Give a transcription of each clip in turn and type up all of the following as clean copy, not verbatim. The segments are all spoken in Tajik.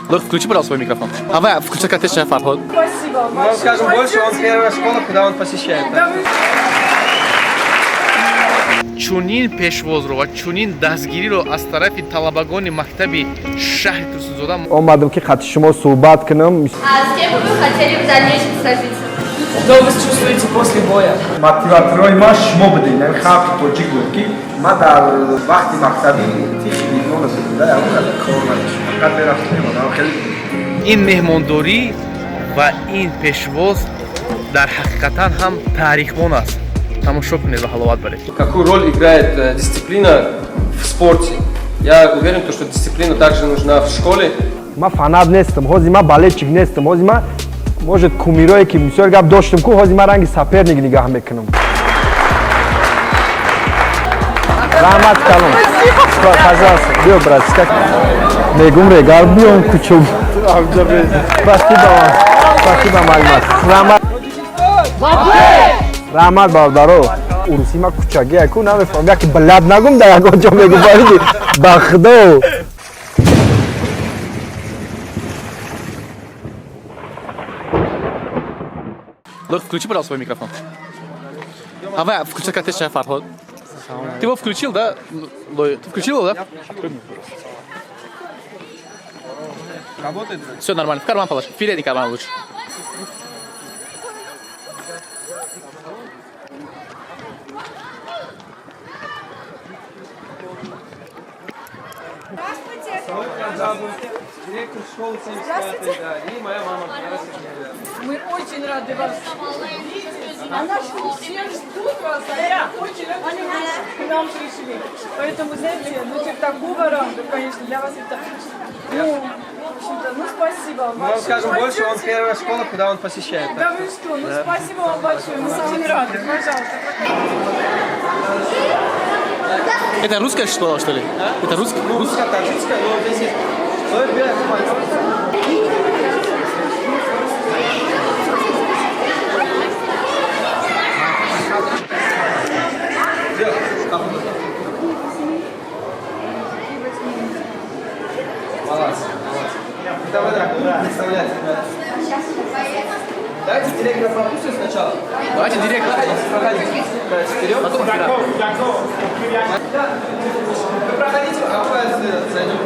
Включи, пожалуйста, свой микрофон. Давай, включи как ты сейчас, Фарход. Спасибо. Мы вам скажем больше, он первая школа, куда он посещает. чунин пешвозро ва чунин дастгириро аз тарафи талабагони мактаби шаҳри Турсунзода омадам ки хати шумо суҳбат кунам. А с кем бы вы хотели в дальнейшем сразиться? Что вы чувствуете после боя? мотиваторои ман шумо будед, яъне халқи тоҷик буд ки ман дар вақти мактаби тихи бидон буда кор надоштам, фақат мерафтам одам хеле ин меҳмондорӣ ва ин пешвоз дар ҳақиқатан ҳам таърихмон аст. Тамошо кунед ва ҳаловат баред. Какую роль играет дисциплина в спорте? Я уверен, что дисциплина также нужна в школе. ман фанат нестам, ҳозир ман балетчик нестам, ҳозир ман может кумирое ки мисол гап доштам ку ҳозир ман ранги саперник нигаҳ мекунам. раҳмат калом. Пожалуйста, биё братишка. Мегум регал биём кучум. Спасибо вам. Спасибо маълумат. раҳмат бародаро. урусӣ ман кучагия ку намефаҳмам, яке балад нагум дар ягон ҷо мегум бариди. Ба худо. Включи, пожалуйста, свой микрофон. Давай, включи как ты сейчас, Фарход. Ты его включил, да? Ты включил его, да? Работает? Все нормально, в карман положи. В передний карман лучше. Директор школы 75-й, да, и моя мама. Мы очень рады вас видеть. А наши все ждут вас, а я очень рада, что вы к нам пришли. Поэтому, знаете, такого ранга, конечно, для вас это... Ну, в общем-то, спасибо вам Мы вам скажем больше, он первая школа, куда он посещает. Да вы что, спасибо вам большое, мы очень рады, пожалуйста. Это русская школа, что ли? А? Это русская? Русская, таджикская, но здесь есть... Давайте директора пропустим сначала. Давайте директора. Проходите. Вперед. Потом вы проходите, а мы зайдем.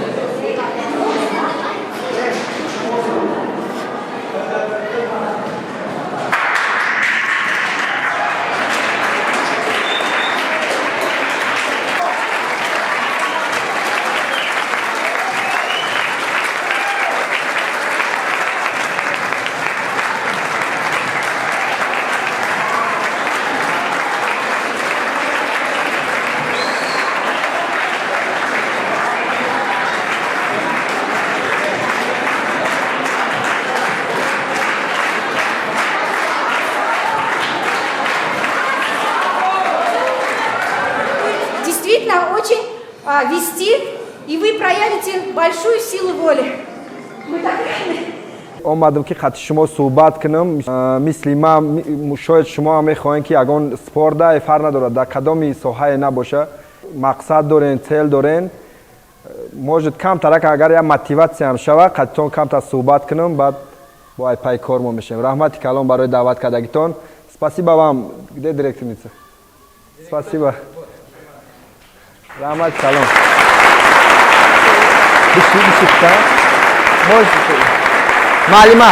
Действительно очень вести, и вы проявите большую силу воли. Мы так рады. омадам ки хати шумо суҳбат кунам. мисли ман шояд шумо ҳам мехоҳем ки ягон спорта фарқ надорад дар кадоми соҳае набоша, мақсад дорен, цел дорен, может камтарак агар як мотиватсия ҳам шава, қатитон камтар суҳбат кунам, баъд бо ай пай кор мо мешавем. раҳмати калон барои даъват кардагитон. спасибо вам. где директорница? спасибо. раҳмати калон. бишта Малима.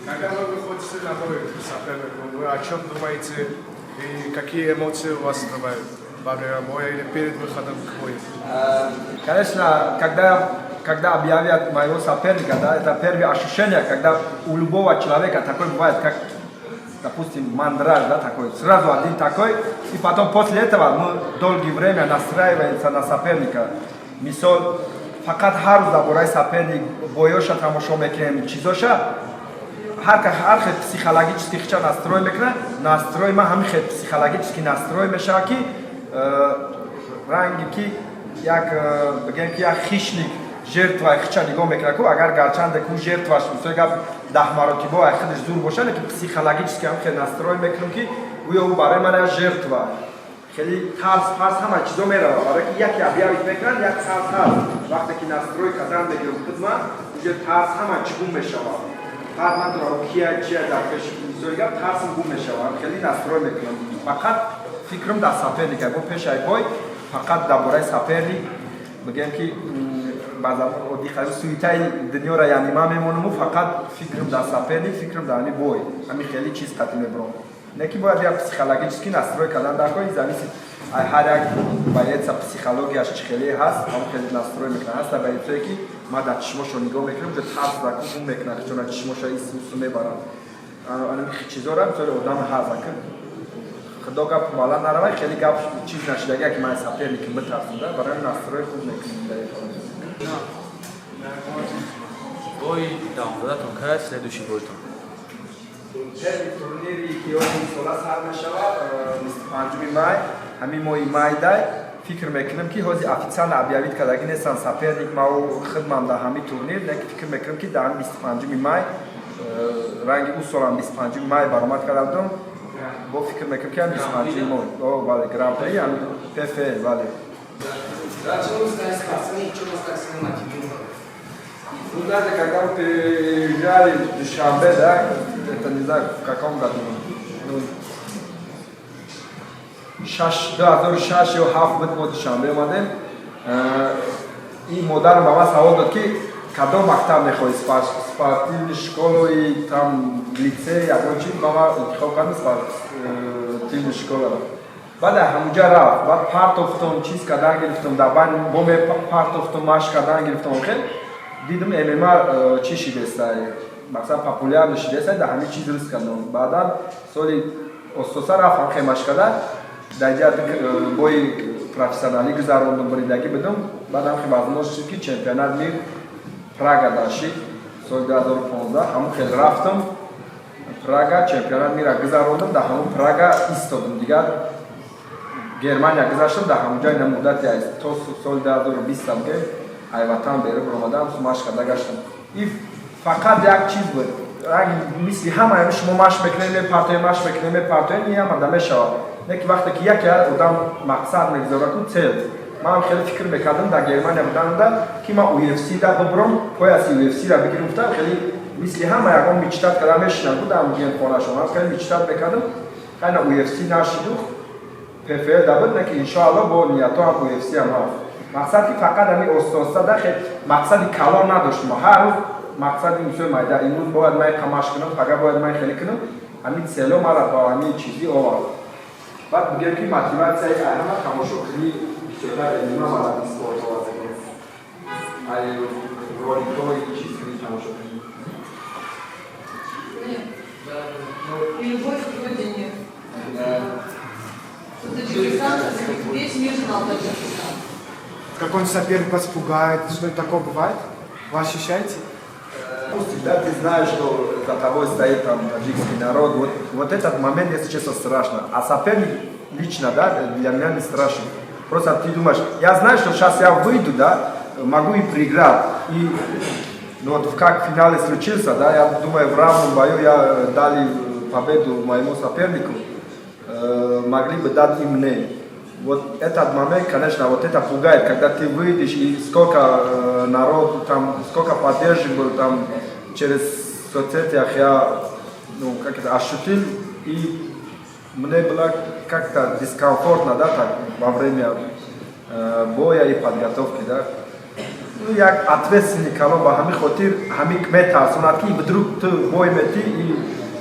Когда вы выходите на бой с соперником, вы о чем думаете и какие эмоции у вас бывают во время боя или перед выходом к бою? Конечно, когда объявят моего соперника, да, это первое ощущение, когда у любого человека такой бывает, как, допустим, мандраж, да, такой, сразу один такой, и потом после этого мы долгое время настраиваемся на соперника. Мисал, фақат ҳар рӯз дар бораи соперник боёша тамошо мекунем, чизоша, ҳар хел психологически хича настрой мекунад, настрой ман ҳамин хел психологически настрой мешавад ки ранги ки як бигем ки як хищник жертва хича нигоҳ мекунад ку агар гарчанде ку жертваш мисол гап 10 маротиба ай худаш зур боша, лекин психологически ҳам хел настрой мекунам ки гӯё ӯ барои ман як жертва خیلی ترس همه چیزا میره برای که یکی بیاید بکنن یک ترس هست وقتی که نستروی قدم بگیرم خدمت اینجا ترس همه چی گم میشه هر من رو کیه چیه در کش زویگم ترسم گم میشه خیلی نستروی میکنم فقط فکرم در سفر دیگه با پیش ای بای فقط درباره سفری بگم که بعضا دی خیلی سویتای دنیا را یعنی من میمونم فقط فکرم در سفری فکرم در این بای همین خیلی چیز قطعی میبرم نه که باید یک پسیخولوژیسکی نستروی کردن در کنی زمینی هر یک باید پسیخولوژیش خیلی هست هم خیلی نستروی میکنه هست باید توی که ما در چشماشو نگاه میکنم که ترس دکون میکنه چون چشماشو این سوسو میبرن آنم چیزا را مثل آدم هست که خدا گپ بالا نروه خیلی گپ چیز نشده که من سفر میکنم بترسم برای نستروی خوب میکنم Boi, da, am dat un caz, следующий бой там. турнири ки он сола сар мешава 25 май ҳамин моҳи май дай фикр мекунам ки ҳози официал объявит кардаги нестан саперник мау хидмам дар ҳамин турнир не фикр мекунам ки дар 25 май ранги ӯ солам 25 май баромад карда будам бо фикр мекунам ки 25 май вале гран при пфл вале Ну, даже когда мы приезжали в Душанбе, да, это не знаю в каком году, ну, 2006 или 2007 мы в Душанбе мадем, и модар мама савол дад ки кадом мактаб мехоҳӣ спортивни школу и там лицей ягон чи мама интихоб кардам спортивни школа баъд ҳамуҷа рафт баъд партофтум чиз кардан гирифтум дар байн боме партофтум машқ кардан гирифтум хел дидам ММА чӣ шидестай масалан популярно шидестай дар ҳамин чиз риск кардам баъдан соли остоса рафтам хел машқ кардан дар ҷа бои профессионалӣ гузарондам биридагӣ будам баъдам хел возможност шуд ки чемпионат мир Прага дашид соли 2015 ҳамун хел рафтам Прага чемпионат мира гузарондам дар ҳамун Прага истодам дигар Германия гузаштам дар ҳамун ҷой муддати то соли 2020 ке ай ватан берун омадам машқ карда гаштам и фақат як чиз буд мисли ҳамаи шумо машқ мекунед мепартоед машқ мекунед мепартоед ин ҳамада мешавад не ки вақте ки яке одам мақсад мегузорад ку цел ман хеле фикр мекардам дар Германия буданда ки ман UFC да бибурам пояси UFC ра бигирам гуфтам хеле мисли ҳама ягон мечтат карда мешинам будам гемхонашон ҳам хеле мечтат мекардам хайна UFC нашиду PFL да буд не ки иншоалло бо ниято ҳам UFC ҳам ҳаст мақсад ки фақат ҳами остоста да хел мақсади калон надоштам ҳар рӯз мақсади мисол майда имрӯз бояд ман қамаш кунам фақат бояд ман хеле кунам ҳамин село мара ба ҳамин чизи овард баъд бигем ки мотиватсияи ҳама тамошокунӣ бисёртар элима балади спорт овазагон ай роликҳои чизҳои тамошокунӣ И любовь к родине. Таджикистан, весь мир знал Таджикистан. Как он соперник вас пугает, что-нибудь такое бывает? Вы ощущаете? Всегда ты знаешь, что за тобой стоит там таджикский народ. Вот этот момент, если честно, страшно. А соперник лично, да, для меня не страшен. Просто ты думаешь, я знаю, что сейчас я выйду, да, могу и проиграть. И ну, вот как в финале случился, да, я думаю, в равном бою я дали победу моему сопернику, могли бы дать и мне. Вот этот момент, конечно, вот это пугает, когда ты выйдешь и сколько народу там, сколько поддержки было там через соцсетях я, ну, как это, ощутил, и мне было как-то дискомфортно, да, так, во время боя и подготовки, да. Ну, я ответственный колон, хами хотир, хами метарсонад, ки вдруг ты бой мети и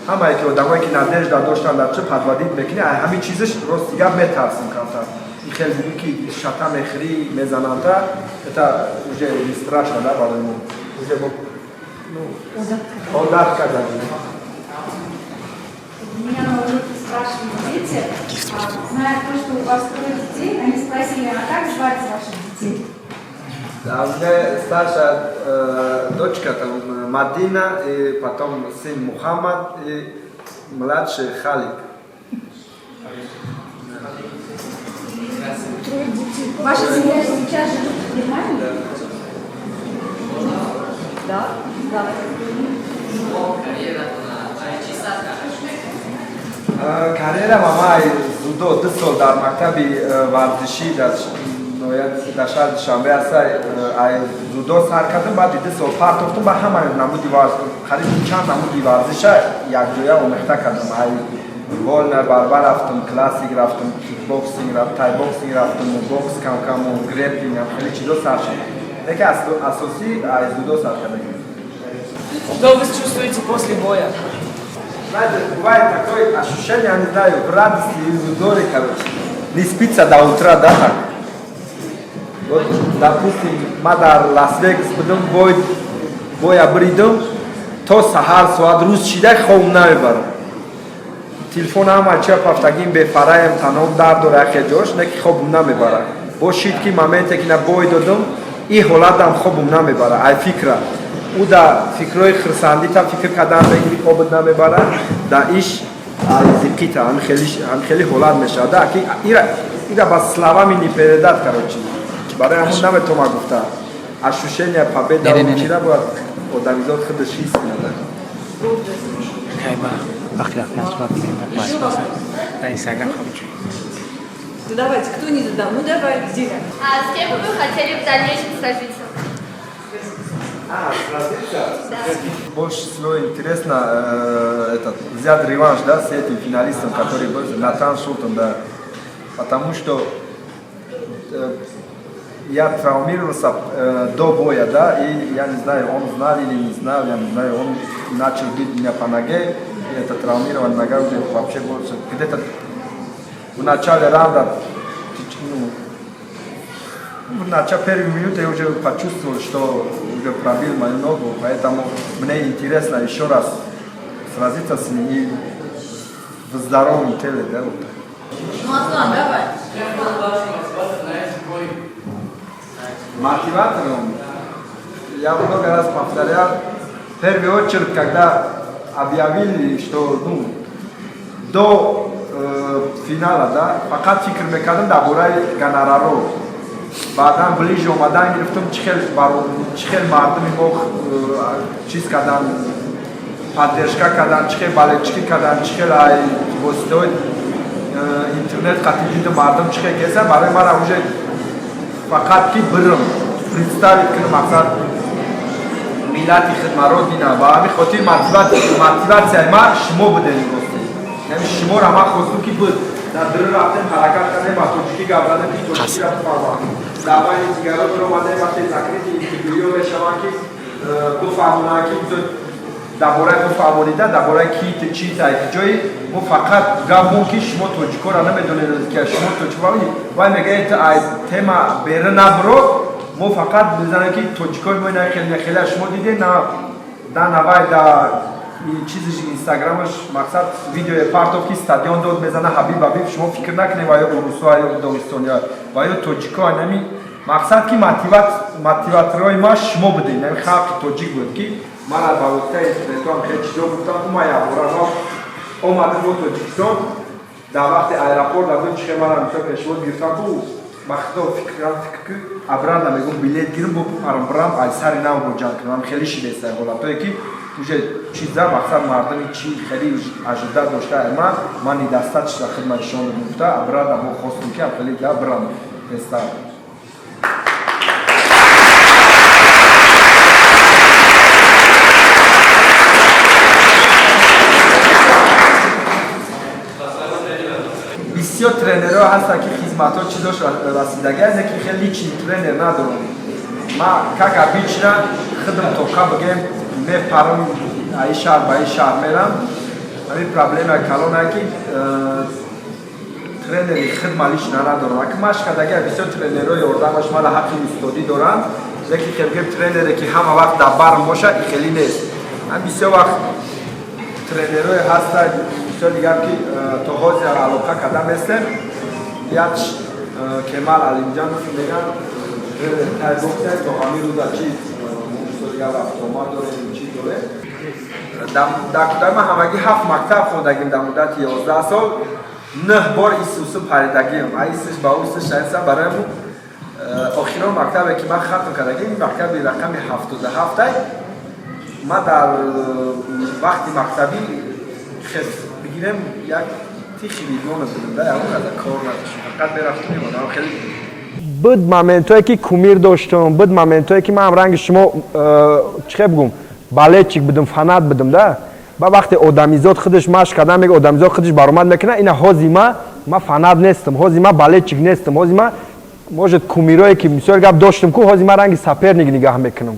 ҳамае ки одамое ки надежда доштан дар чӣ падвадид мекунӣ ҳами чизиш ростига метарсим камтар и хелзиби ки шата мехӯрӣ мезананда это уже не страшно да барои мо уже одат кардадем Меня спрашивают дети, зная то, что у вас 3 детей, они спросили, а как звать ваших детей? Да, у меня старшая дочка там Мадина, и потом сын Мухаммад и младший Халик. Ваша семья сейчас живет в Германии? Да. Да. карьера мамай зудо 2 сол дар мактаби варзишӣ дар шаҳри душанбе аста зудо сар кардам баъди 2 сол партофтум ба ҳама намуди қариб чанд намуди варзиша якҷоя омехта кардам волна барбар рафтум классик рафтум кикбоксинг тайбоксинг рафтум бокс камкаму греплинг хеле чизо сар шуд лекин асосӣ зудо сар кардам. Что вы чувствуете после боя? Знаете, бывает такое ощущение, я не знаю, в радости или в удоре, короче. Не спится до утра, да, так? Вот, допустим, мадар Лас-Вегас, потом бой обридом, то сахар суад руз чида хом наберам. Телефон ама чап афтагим бефараем таном дард дора хеҷош, неки хобум намебара. Бошид ки моменте ки на бой додам, и ҳолатам хобум намебара, ай фикра. او در فکرهای خرسندی تا فکر کردن بگیری خوابت نمیبره در ایش زیقی تا هم خیلی حالت میشه در که ایره با سلاوا می نیپریدت کروچی برای همون نمیتونم گفته ощущение победы вчера было организовать خودش هیچ نداره. Ну давайте, кто не задал? Ну давай, Диля. А с кем бы вы хотели в дальнейшем сразиться? Больше всего интересно взять реванш, да, с этим финалистом, который был Натан Шултон, да, потому что я травмировался до боя, да, и я не знаю, он знал или не знал, я не знаю, он начал бить меня по ноге, и это травмирование нога уже вообще больше, где-то в начале раунда, в начале первой минуты я уже почувствовал, что уже пробил мою ногу, поэтому мне интересно еще раз сразиться с ним и в здоровом теле, да, вот. Ну, Аслан, давай. Мотиватором я много раз повторял, в первую очередь, когда объявили, что до финала, да, пока фикр мекардам дар бораи гонораро. Баъдан ближе омадан гирифтум чӣ хел мардуми мо чиз кардан, поддержка кардан, чӣ хел балечки кардан, чӣ хел воситаҳои интернет қатъи диду мардум чӣ хел геза, барои мара уже фақат ки бирам представить кунам мақсад миллати хидматро бинам. Ба ҳамин хотир мотиватсияи ман шумо будем рости. Яъне шуморо ман хостум ки буд дар дил рафтем ҳаракат кардем ба тоҷикӣ гапзадем ки тоҷикӣ рафтем. Дар байни дигарон омадем вақте закрити интервюё мешаванд ки буфаҳмонанд ки дар бораи буфаҳмонида дар бораи кит чиз ҷои мо фақат гапмон ки шумо тоҷикоро намедонед ки шумо тоҷикоро вай мегӯед тема берун набро мо фақат мезанем ки тоҷикои мо хеле шумо дидед дар навай дар чизиш инстаграмаш мақсад видеои партов ки стадион дод мезана ҳабиб шумо фикр накунед ва ё урусо ё догистон ва ё тоҷико нами мақсад ки мотиваторои ма шумо будед нами халқи тоҷик буд ки ман ба воситаи интернетам хеле чизо гуфтам ки ма якбора омадам бо тоҷикистон дар вақти аэропорт дадум чӣ хел манам пешвод гирифтам ку ба худо фикр ки абранда мегум билет гирим бо парам ай сари нав бо ҷанг кунам хеле шидеста ҳолатое ки уже чиза мақсад мардами чи хеле ажида дошта ман недостаточно хидматшон гуфта абранда бо хостум ки хеле да брам теста. بسیار ترینرها هستن که خدمت‌ها چیزاش رسیدگی هست که خیلی لичный тренер ندارم. ما که بیشتر خدمت توقع بگم میپرم ای شهر به ای شهر میرم. همین پرابلم کلانه که ترینری خدمتش ندارم. اگه ماش کداگه بسیار ترینرهای اردامش مال حقی استادی دارن. لیکن که بگم ترینری که همه وقت در برم باشه خیلی نیست. هم بسیار وقت ترینرهای هستن بسیار دیگر که تو حاضر علاقه کردن هستن. یادش کمال علیمجان میگن تایبوکسه تو همین روزا چی مستوری автомат داره چی داره. در کدام همگی 7 مکتب خوندگیم در مدت 11 سال 9 بار ایسوسو پریدگیم. ایسش با اوسش شاید برایم آخرین مکتبی که من ختم کردم مکتب رقم 77 ما در وقتی مکتبی بگیرم یک تیشی ویدیون بده یا اون از کار نداشت فقط برفتم میمونم خیلی بود моментایی که کمیر داشتم بود моментایی که من رنگ شما چه بگم بالچیک بدم فنات بدم ده با وقتی آدمیزاد خودش ماش کردن میگه آدمیزاد خودش برآمد میکنه اینا هازیما ما فنات نیستم هازیما بالچیک نیستم هازیما موجود کمیرایی که مثال گپ داشتم کو هازیما رنگ سپر نگاه میکنم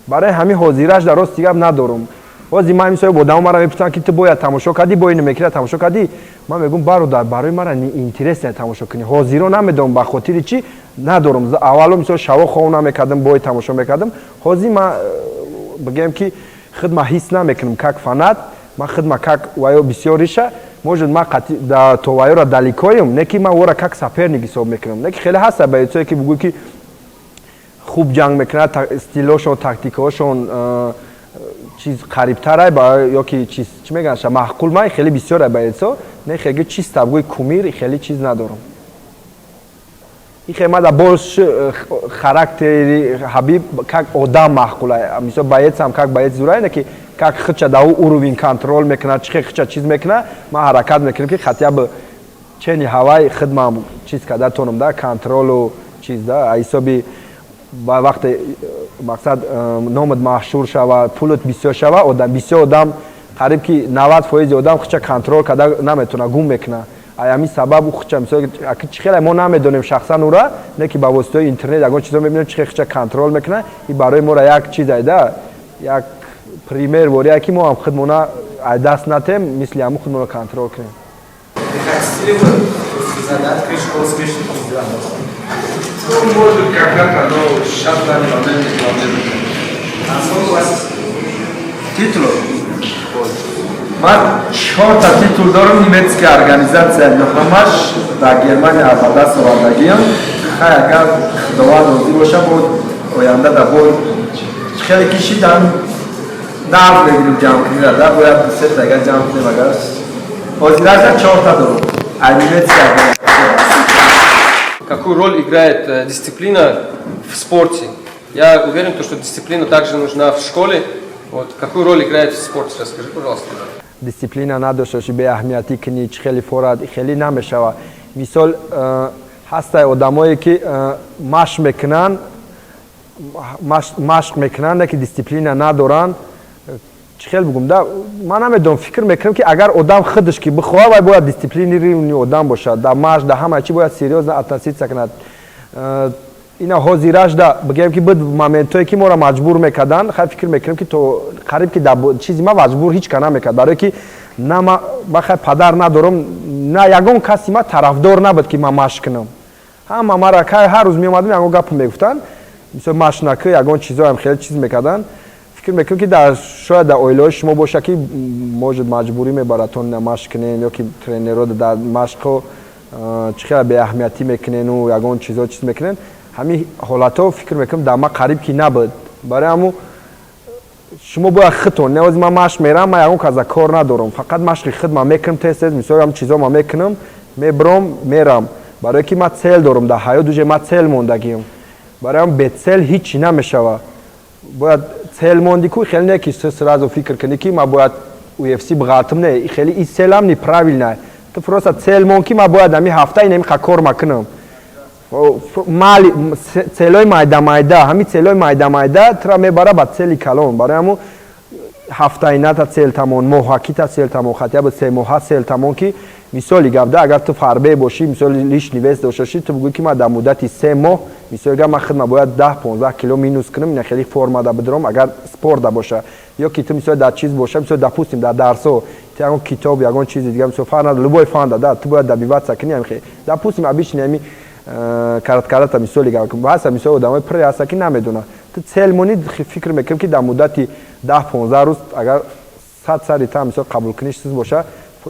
برای همین حاضرش در راست گپ ندارم هازیما مثلا بودم مرا میپرسن که تو باید تماشا کردی باید نمیکردی تماشا کردی من میگم برادر برای مرا اینترس نه تماشا کنی حاضر نمیدونم به خاطر چی ندارم اولو مثلا شوا خونه میکردم باید تماشا میکردم هازیما بگم که خدمت حس نمیکنم که فنات ما خدمت که وایو بسیاریشه موجود ما تو وایو را دلیکایم نه که ما ورا که سپر نگیساب میکنم نه که خیلی هست باید که بگو که خوب جنگ میکنه استیلاشون تاکتیکاشون چیز قریب‌تره با یا که چیز چی میگن معقول من خیلی بسیاره باید نه خیلی چیز تبگوی کمیر خیلی چیز ندارم این خیلی ما باش خاراکتری حبیب که آدم معقوله مثلا باید هم که باید زورای نه که خودش داو اوروین کنترل میکنه چه خودش چیز میکنه ما حرکت میکنیم که خطیا به چنی هوای خدمت چیز کده تونم ده کنترل و چیز ده ایسابی با وقت مقصد نامد مشهور شوه پولت بسیار شوه آدم بسیار آدم قریب که 90% آدم خودش کنترل کده نمیتونه گم میکنه همین سبب خودش مثلا چه خیلی ما نمیدونیم شخصا او را نه که با واسطه اینترنت اگه چیزا میبینیم چه خودش کنترل میکنه این برای ما را یک چیز ایده یک پریمیر وری که ما هم خودمون دست نتیم مثل همون خودمون کنترل کنیم может когда-то, но сейчас в данный момент не планируем. А сколько у вас титулов? Man 4 ta titul дорам немецкая организация, но хамаш да Германия абада савардагиям. Хай агар Худованд розӣ боша буд оянда да буд хеле кишидам дард бегирим ҷамъ кунӣ да бояд 3 та агар ҷамъ кунем агар ҳозираша 4 та дорам ай немецкая организация. Какую роль играет дисциплина в спорте? Я уверен, что дисциплина также нужна в школе. Вот, какую роль играет в спорте? Расскажи, пожалуйста. Дисциплина надо به اهمیتی کنی خیلی فوراد خیلی نمیشوه مثال هسته آدمایی که مشق میکنن که دیسیپلینا ندارن خیلی بگم ده من نمیدونم فکر میکنم که اگر آدم خودش که بخواه باید دیسیپلینی آدم باشه در مشق در همه چی باید سریوز اتنسیت کند اینا حاضرش ده بگم که بود مومنتایی که ما را مجبور میکردن خیلی فکر میکنم که تو قریب که چیزی ما مجبور هیچ کنه میکرد برای که نه ما خیلی پدر ندارم نه یگان کسی ما طرفدار نبود که ما مشق کنم همه ما را که هر روز میومدن یگان گپ میگفتن مثلا مشق نکه یگان چیزا هم خیلی چیز میکردن فکر میکنم که در شاید در اویلای شما باشه که موجود مجبوری میبراتون مشق کنین یا که ترینرها در مشق چقدر به اهمیتی میکنین و یگان چیزا چیز میکنین همین حالتا فکر میکنم در ما قریب کی نبود برای همون شما باید خودتون نه از من مشق میرم من یگان کازا کار ندارم فقط مشق خود ما میکنم تست مثلا هم چیزا ما میکنم میبرم میرم برای که ما سیل دارم در حیات دوجه ما سیل موندگیم برای هم به سیل هیچی نمیشوه باید سیل موندی که خیلی نه که سرازو فکر کنی که ما باید UFC بغاتم نه خیلی این سیل هم نی پراویل نه تو فرصت سیل مون که ما باید همین هفته اینمی کار میکنم مال سیلای مایده همین سیلای مایده ترا میبره با سیلی کلان برای همون هفته اینا تا سیل تمام ماهاکی تا سیل تمام خاطر به 3 ماه سیل تمام که مثالی گفته اگر تو فربه باشی مثال لیش نویس داشتی تو بگویی که ما در مدت 3 ماه مثال گفت من خدمت باید 10-15 کیلو مینوس کنم این خیلی فرم دا بدرم اگر سپورت باشه یا که تو مثال در چیز باشه مثال دپوستیم در درسو تو کتاب یا چیز دیگه مثال فن لبوی فن دا تو باید در بیوت سکنی هم خیلی دپوستیم ابیش نمی کارت مثالی گفت واسه مثال آدمای پر هست که نمیدونه تو سلمونی فکر میکنم که در مدت 10-15 روز اگر 100 سری تا مثال قبول کنیش چیز باشه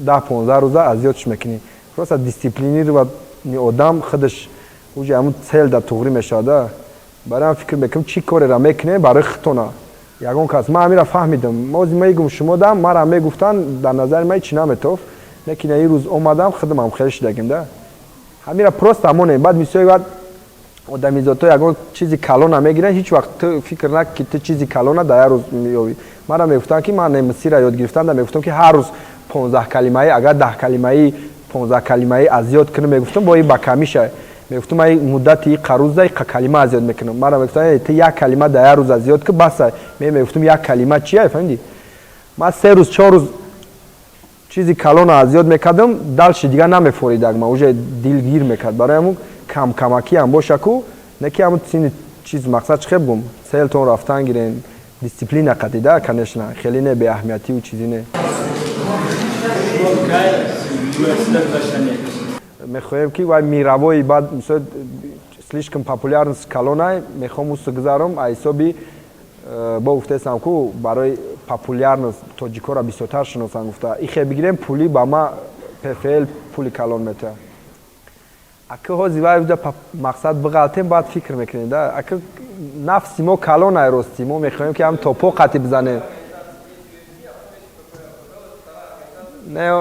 10-15 روز اذیتش میکنی راست دیسیپلینی رو آدم خودش اوج همون سیل در تغییر میشده برای هم فکر میکنم چی کاری را میکنه برای خودتونه یگان کس من همین فهمیدم موضوع میگم شما دم مرا میگفتن در نظر من چی نمیتوف لیکن این روز اومدم خودم خیلی شدگیم ده همین را پروست همونه بعد میسوی بعد آدمیزاتو یگان چیزی کلون نمیگیرن هیچ وقت فکر نکن که تو چیزی کلونه در روز میابی مرا میگفتن که من مسیر یاد گرفتم میگفتم که هر روز 15 калимаи агар 10 калимаи 15 калимаи аз зиёд кунам мегуфтам бо ба камиша мегуфтам ай муддати қаруза калима аз зиёд мекунам мара мегуфтам ти як калима дар як рӯз аз зиёд ки баса мегуфтам як калима чия фаҳмидӣ ман 3 рӯз 4 рӯз чизи калона аз зиёд мекардам далши дигар намефоридак ман уже дилгир мекард барои ҳамун камакӣ ҳам боша ку не ки ҳамун сини чиз мақсад чӣ бугум селтон рафтан гирен дисциплина қадида конечно хеле не беаҳамиятиву чизи не мехоҳем ки вай миравои баъд мисол слишком популярность калонай мехоҳам усо гузарам аз ҳисоби бо гуфтаестам ку барои популярность тоҷикора бисёртар шиносанд гуфта ихе бигирем пули ба ма пфл пули калон метояд ака ҳози вай буда мақсад биғалтем баъд фикр мекунем да ака нафси мо калонай рости мо мехоҳем ки ҳам топо қати бизанем не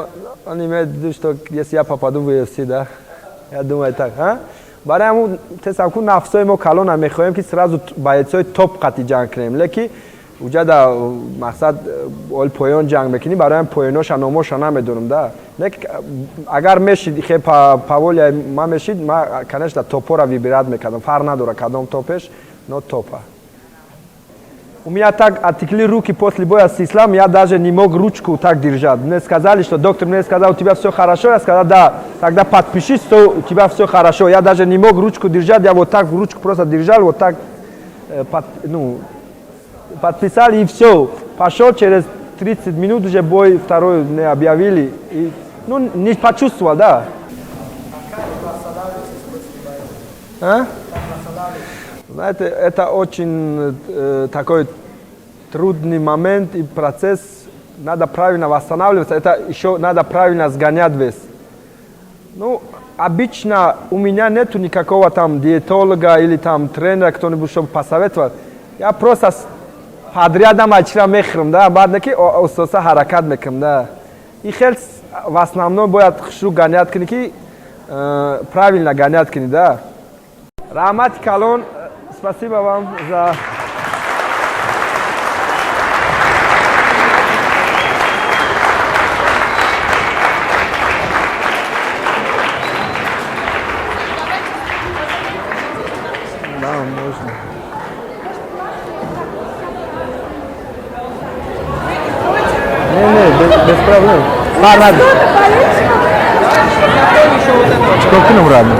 он имеет в виду что если я попаду в UFC да я думаю так барои ҳамун тесам ку нафсои мо калона мехоҳем ки сразу боецои топ қати ҷанг кунем леки уҷада мақсад ол поён ҷанг мекунӣ барои ҳам поёноша номоша намедонам да леки агар мешид ихе паволя ма мешид ма конечно топора вибират мекардам фарқ надора кадом топеш но топа у меня так отекли руки после боя с Исламом, я даже не мог ручку так держать. Мне сказали, что доктор мне сказал, у тебя все хорошо. Я сказал, да, тогда подпишись, что у тебя все хорошо. Я даже не мог ручку держать, я вот так ручку просто держал, вот так подписали и все. Пошел через 30 минут, уже бой второй не объявили. И, не почувствовал, да. Знаете, это очень такой трудный момент и процесс. Надо правильно восстанавливаться. Это еще надо правильно сгонять вес. Ну, обычно у меня нету никакого там диетолога или там тренера, кто-нибудь, чтобы посоветовать. Я просто подрядом ачра мехрам, да, баднаки ососа харакат мекам, да. И хелс в основном будет хшу гонять кники, правильно гонять кни, да. Рахмат Калон. Спасибо вам за... Да, можно. Не, без проблем. Ладно. Сколько нам рано?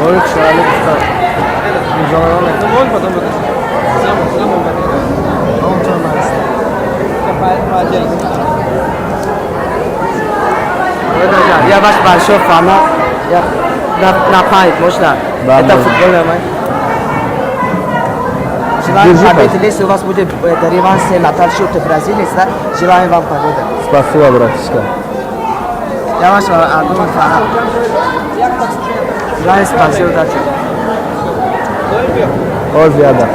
Я ваш большой фанат. Я на память, можно? Да, это можно. футбольный матч. Желаем победы, если у вас будет реванш с Натальей от Бразилии, желаем вам победы. Спасибо, братишка. Я ваш огромный фанат. Желаем спасибо, удачи. О, зиада.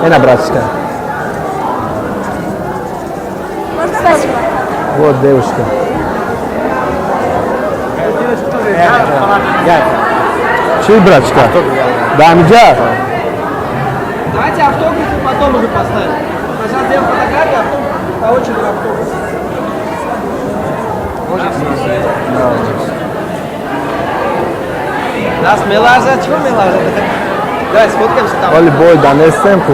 Ена, братишка. Спасибо. Вот девушка. Чей братишка? Да, Амиджа. Давайте автографы потом уже поставим. Сначала сделаем фотографию, а потом по очереди автограф. Нас мелажа, чего мелажа? Давай сфоткаемся там. Оли бой, данес темпу.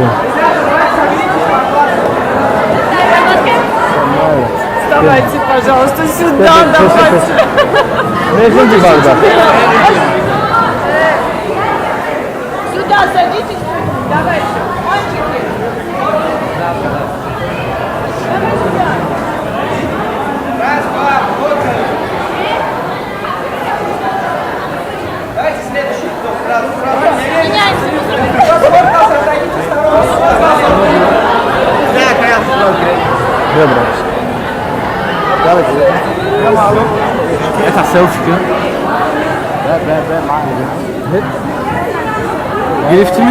Вставайте, пожалуйста, сюда, давайте. Не жди, Багда. Сюда садитесь. Давайте. Мальчики. Раз, два, вот. Давайте следующий. Сразу. Где, братишка? Давайте. Это селфи. گرفتی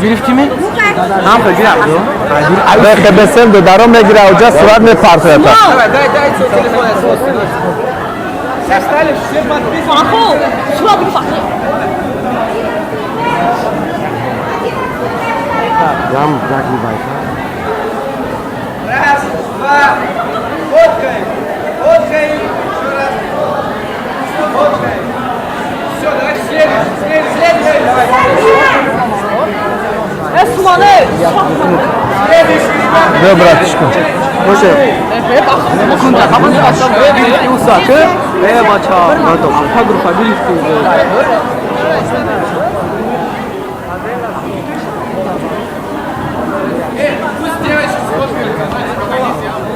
گرفتی می؟ هم بگیرم. به خبسم دو درام میگیره اوجا صورت میپرته. Давай, дай свой телефон, я свой телефон. Все встали, все подписаны. Там загибайка. Раз, два, фоткаем. Фоткаем. Еще раз. Фоткаем. Все, давайте следующий. Давай. Следующий, ребята. Да, братишка.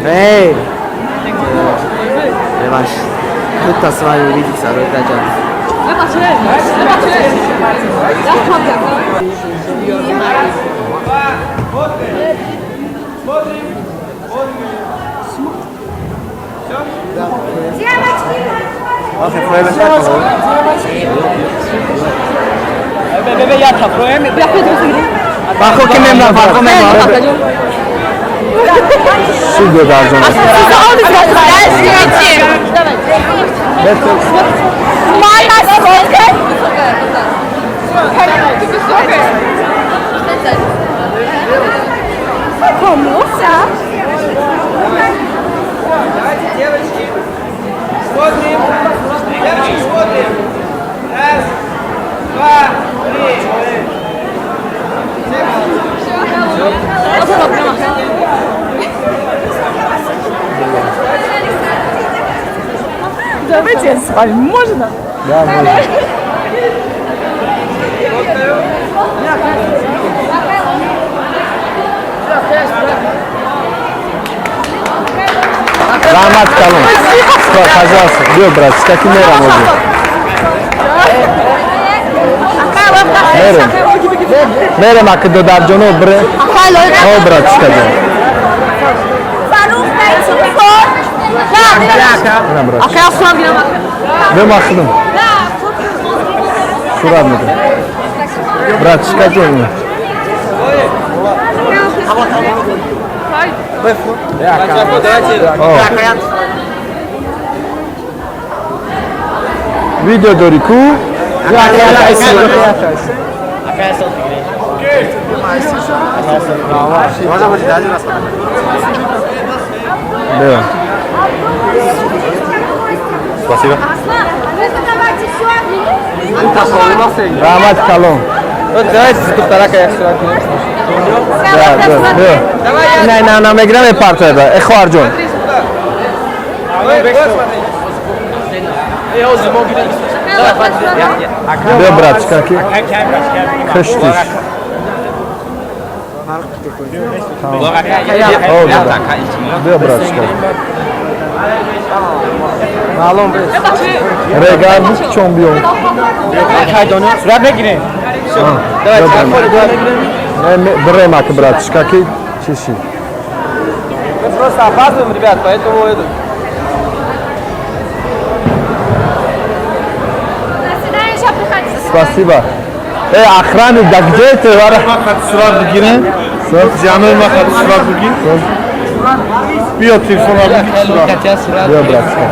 Эй! Реванш. Кто-то с вами увидится, ребята. Смотрим. Bajo que me la bajo me la. Сюда даже. Давайте, девочки. Смотрим. Девочки, смотрим. Раз, два, три. Давайте с вами, можно? Да, можно. Rahmat kalın. Пожалуйста, бил, брат, с каким мером можно? Мерем, а когда дарджоно бре? О, брат, скажи. Ve mahkum. Şurada. Brat, скажи мне. Video doriku. Да. Спасибо. Rahmat kalın. Давайте за туфтарака я сюда. Да. Не, нам играем парту это. Эхо Арджун. Да, братчика. Кыштиш. Да, братчика. Malum. Regarde чемпион. Сюда бегни. Все. Давайте. Бремак, братчика. Чеши. Мы просто опаздываем, ребят, поэтому это. Спасибо. Охранник, да где ты? Сразу бегни. Зяной махат сразу бегни. Бьё телефон сюда. Да, братчика.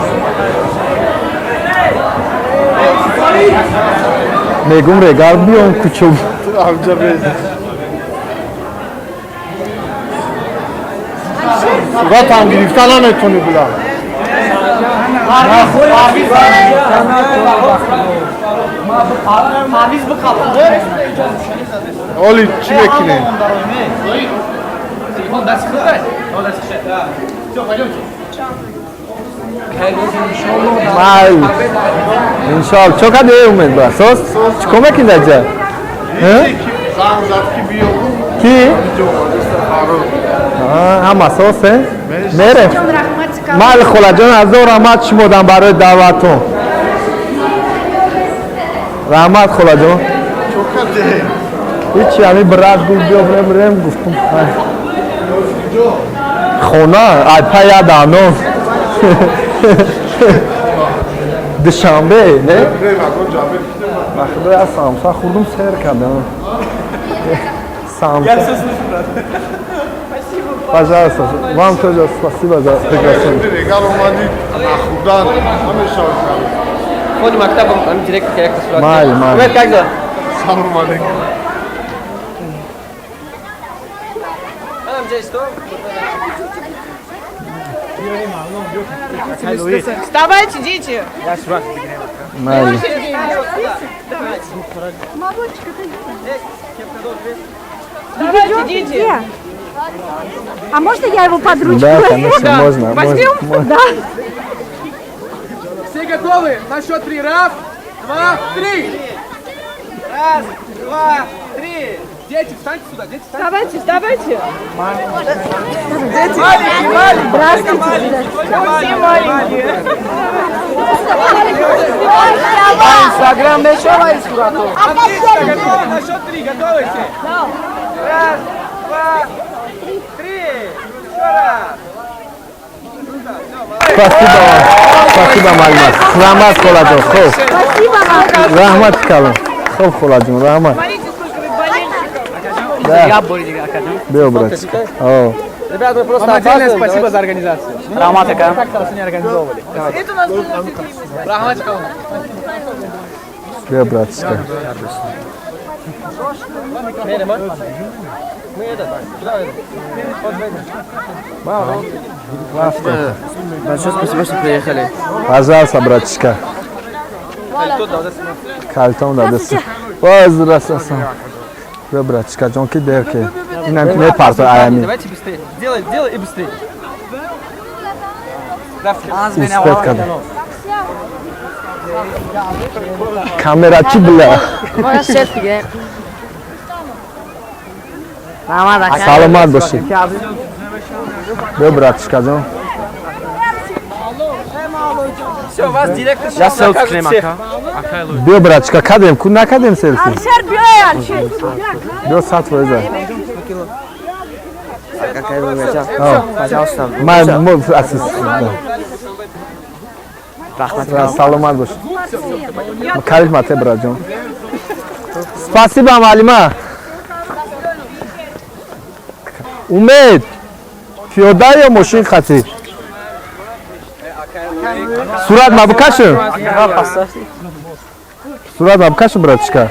Megum regal bion kuchum. Amca bey. Surat tam giriftalan etoni bula. Maviz mi kaldı? Oli çimekine. Telefon ders kılır. O ders kılır. Все, пойдемте. Mal. İnşallah. Çok hadi umut bra. Sos. Como é que dá já? Zanzatki bir yolu. Ki? Ama sos he? Nere? Mal kholajon azor rahmat shmodam baroy da'vatun. Rahmat kholajon. Çok hadi. Hiç yani bırak biyobrem guftum. Khona ay paya dano. Dushanbe ne? Bakhdo ya samsa khurdum ser kardam. Самса. Пожалуйста, вам тоже спасибо за приглашение. Регал омади ахудан. Хамеша кар. Ходим мактабам, они директор как-то сюда. Май. Привет, как дела? Салам алейкум. اونجا استو Вставайте, дети! Майли. Вставайте, дети! А можно я его под ручку? Да, конечно, можно. Возьмем? Да. Все готовы? На счет 3. Раз, два, три. Раз, два, три. Дети, встаньте сюда, дети, встаньте. Вставайте, вставайте! Здравствуйте. Все маленькие! Инстаграм мешала сурату. На счет 3, готовы все? Раз, два, три. Еще раз. Спасибо, Мальма. Rahmat Xo'lajon. Xo'p. Спасибо вам. Rahmat kalın. Xo'p, Xo'lajon, rahmat. Смотрите, сколько вы болельщиков! Да. Я Боря Академ. Бел, братчика. О. Ребята, просто Вам отдельное опаздываем, спасибо за организацию. Рахмат Ака. Так нас не организовывали. Это у нас будет на всякий случай. Рахмат Ака. Bel, bratчика. Большое спасибо, что приехали. Пожалуйста, братчика. Kalton dadasi. Voy, здравствуйте. Bel, bratчика, jonki derke. Inam ki ne parto ayami. Давайте быстрее. Делай и быстрее. Uspet kadar. Kamerachi bila. Moja selfie. Salomat bo'ling. Bel, bratчика, Все, вас директор Я сейчас селфи закажет всех. Bel, bratчика, kadem, kuna kadem selfie. Alişer bir Alişer. Bel, sat voyza. Какая вы мяча? О. Пожалуйста. Man asis. Salomat bo'ling. Karizma te, bratjon. Спасибо, Malima. Umid. Piyoda ya moshin khati? Surat mabukashin? Surat mabukashin, bratchika.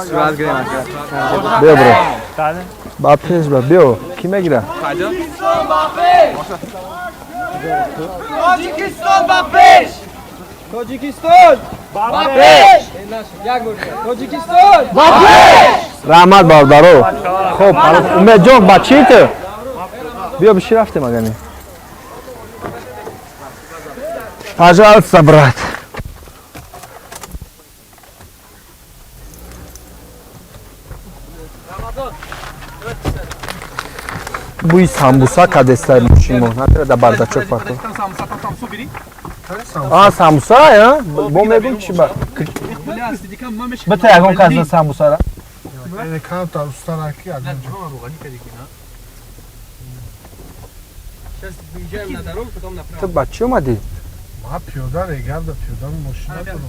Surat giremez. Bel, bro. Bapej ba, bel. Kim megira? Tojikiston Bapesh! Tojikiston! Bapesh! Tojikiston! Rahmat bardaro. Xo'p, Umedjon, bachita. Bia bishi rafte magani. Пожалуйста, брат. Буй самбуса кадестай мушимо. Натра да бардачок парто. А, самбуса, я? Бо мегум чи ба? Бата ягон казна самбуса ра. Beni kantar ustanak ya. Ты бачи омади? Ma piyodan egarda piyodan moshina daro.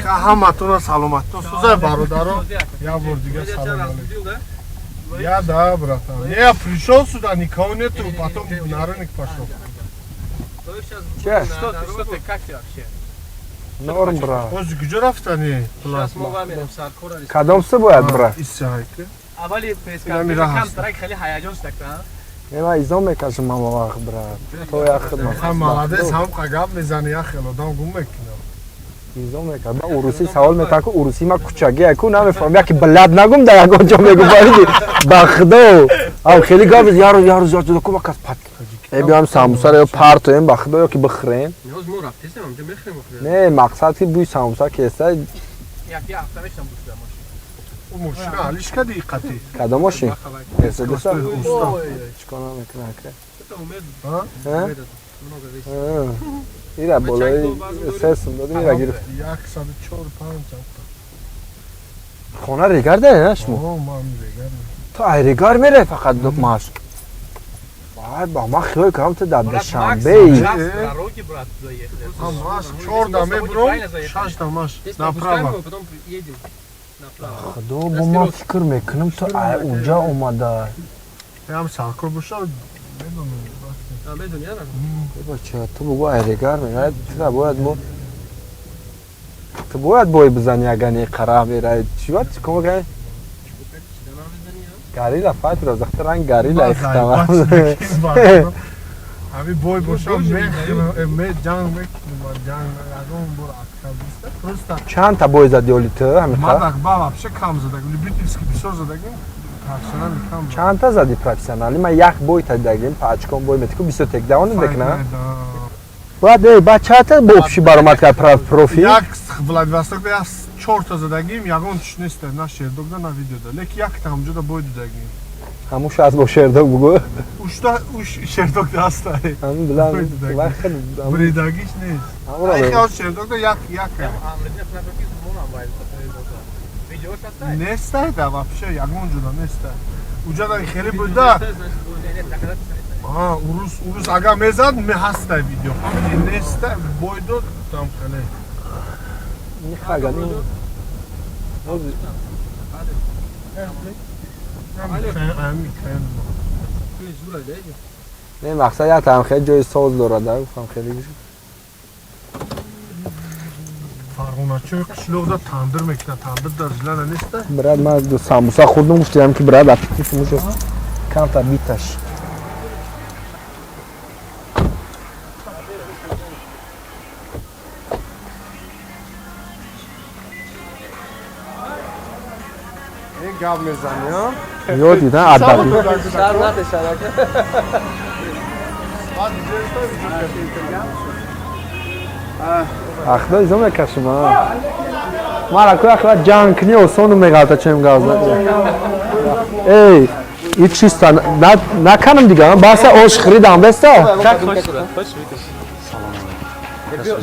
Хаматуна саломатон сузай бародаро. Я бор дига салом алейкум. Я да, братан. Я пришел сюда, никого нету, потом на рынок пошел. Че? Что ты, как ты вообще? Норм, брат. Оз кужа рафтани? Сейчас мы вам идем саркора. Кадомса бояд, брат? Исайки. Авали Я мира кам хаст. тарак хали хаяҷон шудакта. Эва изом мекашим мама вақт, брат. То я хидмат. Хам молодец, хам қагаб мезани я хел одам гум мекунам. Изом мекашим. Ба уруси савол метаку, уруси ма кучаги яку намефам. Яки блад нагум да ягон ҷо мегум бариди. Ба худо. Ав хели габез яру зёртуда кума кас пат. Э биам самуса ё партоем ба худо ёки бихрем. Неоз мо рафтесам, ҷа мехрем охӯ. Не, мақсад ки буй самуса кеста Як ҳафта мешам бушда мош. Мошина алишка диққати. кадом мошин? Мерседеса? Уста. Чикона мекуна ака? Это умед. А? Много вещей. ира болои сесм додим ира гирифт. 104 хона регар дае шумо? О, ман регар. то ай регар мере фақат маш. Вай ба ма хиёл кардам то дар душанбе Дороги, брат, туда ехали. Хам маш 4 да мебром, 6 да маш. Направо. Потом едем направо. худо бо ма фикр мекунам то ай унҷа омада. Ям саркор бошад بدون يلا بچه تو بگو ایرگر میگه تو باید بوی بزنی اگر نی قرار میره چی باید چیکار کنی؟ گاریلا فایت رو زخت رنگ گاریلا اختمام همین بوی باشم می جنگ میکنم جنگ ازون برو اکتر بیست چند تا بوی زدی اولی تو همین ما قرار؟ так баба вообще кам задагим любительски бисёр задагим профессионал кам چند تا زدی پروفسیونالی من یک بوی تا دگیم پاچکم بوی متیکو 20 تک داون بکنم باید ای بچه تا بوفشی برامد که پروفی як владивостокда я 4 та задагим ягон туш нест на шердогда на видеода леки як та ҳамҷода бой дудагим هموش از با شردog بگو ушта уш шердогда аст همون بلند وقت бридагиш нест ай хел шердогда як нест да вообще ягон ҷода нест уҷада хеле буда урус агар мезад ме ҳаста видео нест бой дод там хеле میخواگم نه مقصد یا هم خیلی جای ساز دارد گفتم خیلی фарғоначо қишлоғда тандир мекунад тандир дар жилана неста براد من دو ساموسا خوردم گفتم که براد اپیتیت موجه کم تا بیتش гап мезани یو دیدن ادبی شرمت شرکت اخدا ایزا میکشم مرا که اخدا جنگ کنی و سونو میگالتا چیم گازه ای این چیستا نکنم دیگه باسه اوش خریدم بسته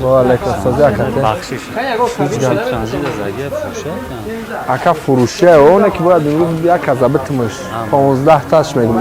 با علیکم سازی اکرده اکا فروشه اونه که باید امروز یک کذابه تمش 15 تاش میگم